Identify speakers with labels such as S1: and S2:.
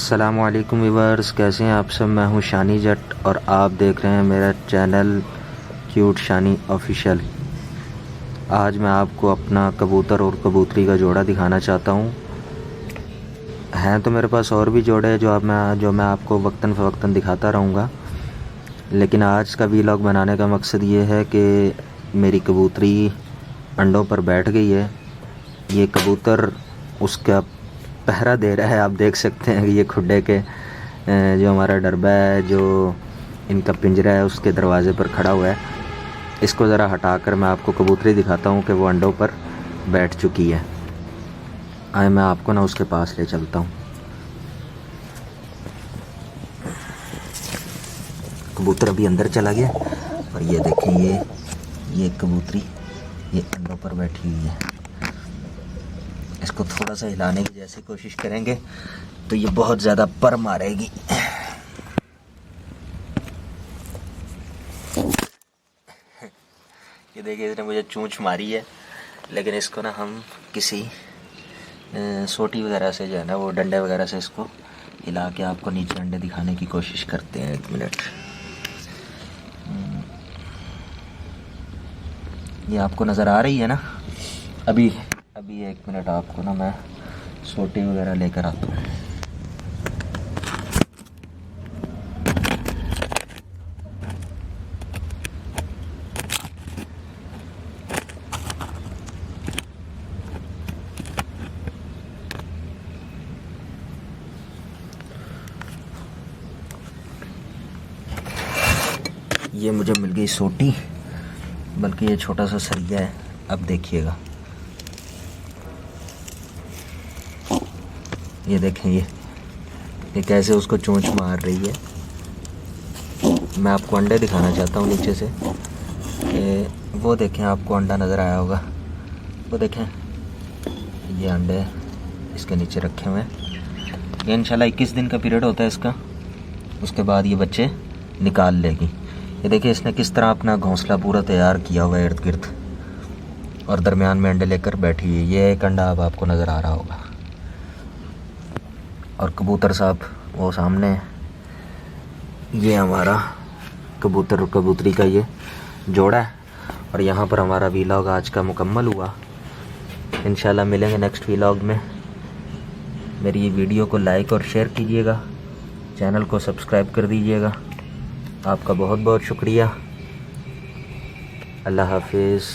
S1: अस्सलामुअलैकुम व्यूअर्स, कैसे हैं आप सब। मैं हूं शानी जट और आप देख रहे हैं मेरा चैनल क्यूट शानी ऑफिशियल। आज मैं आपको अपना कबूतर और कबूतरी का जोड़ा दिखाना चाहता हूं। हैं तो मेरे पास और भी जोड़े जो मैं आपको वक्तन फ़वक्तन दिखाता रहूँगा, लेकिन आज का वीलॉग बनाने का मकसद ये है कि मेरी कबूतरी अंडों पर बैठ गई है। ये कबूतर उसका पहरा दे रहा है। आप देख सकते हैं कि ये खुड्डे के जो हमारा डरबा है, जो इनका पिंजरा है, उसके दरवाज़े पर खड़ा हुआ है। इसको ज़रा हटाकर मैं आपको कबूतरी दिखाता हूँ कि वो अंडों पर बैठ चुकी है। आए मैं आपको ना उसके पास ले चलता हूँ। कबूतर अभी अंदर चला गया और ये देखें, ये कबूतरी ये अंडों पर बैठी हुई है। इसको थोड़ा सा हिलाने की जैसे कोशिश करेंगे तो ये बहुत ज़्यादा पर मारेगी। ये देखिए, इसने मुझे चूंच मारी है, लेकिन इसको ना हम किसी सोटी वगैरह से जो है ना, वो डंडे वगैरह से इसको हिला के आपको नीचे अंडे दिखाने की कोशिश करते हैं। 1 मिनट, ये आपको नज़र आ रही है ना। अभी 1 मिनट आपको ना मैं सोटी वगैरह लेकर आता हूँ। ये मुझे मिल गई सोटी, बल्कि ये छोटा सा सरिया है। अब देखिएगा, ये देखें, ये कैसे उसको चोंच मार रही है। मैं आपको अंडे दिखाना चाहता हूँ नीचे से। वो देखें, आपको अंडा नज़र आया होगा, वो देखें, ये अंडे इसके नीचे रखे हुए हैं। ये इंशाल्लाह 21 दिन का पीरियड होता है इसका, उसके बाद ये बच्चे निकाल लेगी। ये देखिए, इसने किस तरह अपना घोंसला पूरा तैयार किया हुआ है इर्द गिर्द, और दरमियान में अंडे लेकर बैठी है। ये एक अंडा अब आपको नज़र आ रहा होगा, और कबूतर साहब वो सामने है। ये हमारा कबूतर और कबूतरी का ये जोड़ा है, और यहाँ पर हमारा वीलॉग आज का मुकम्मल हुआ। इंशाल्लाह मिलेंगे नेक्स्ट वीलॉग में। मेरी ये वीडियो को लाइक और शेयर कीजिएगा, चैनल को सब्सक्राइब कर दीजिएगा। आपका बहुत बहुत शुक्रिया। अल्लाह हाफिज़।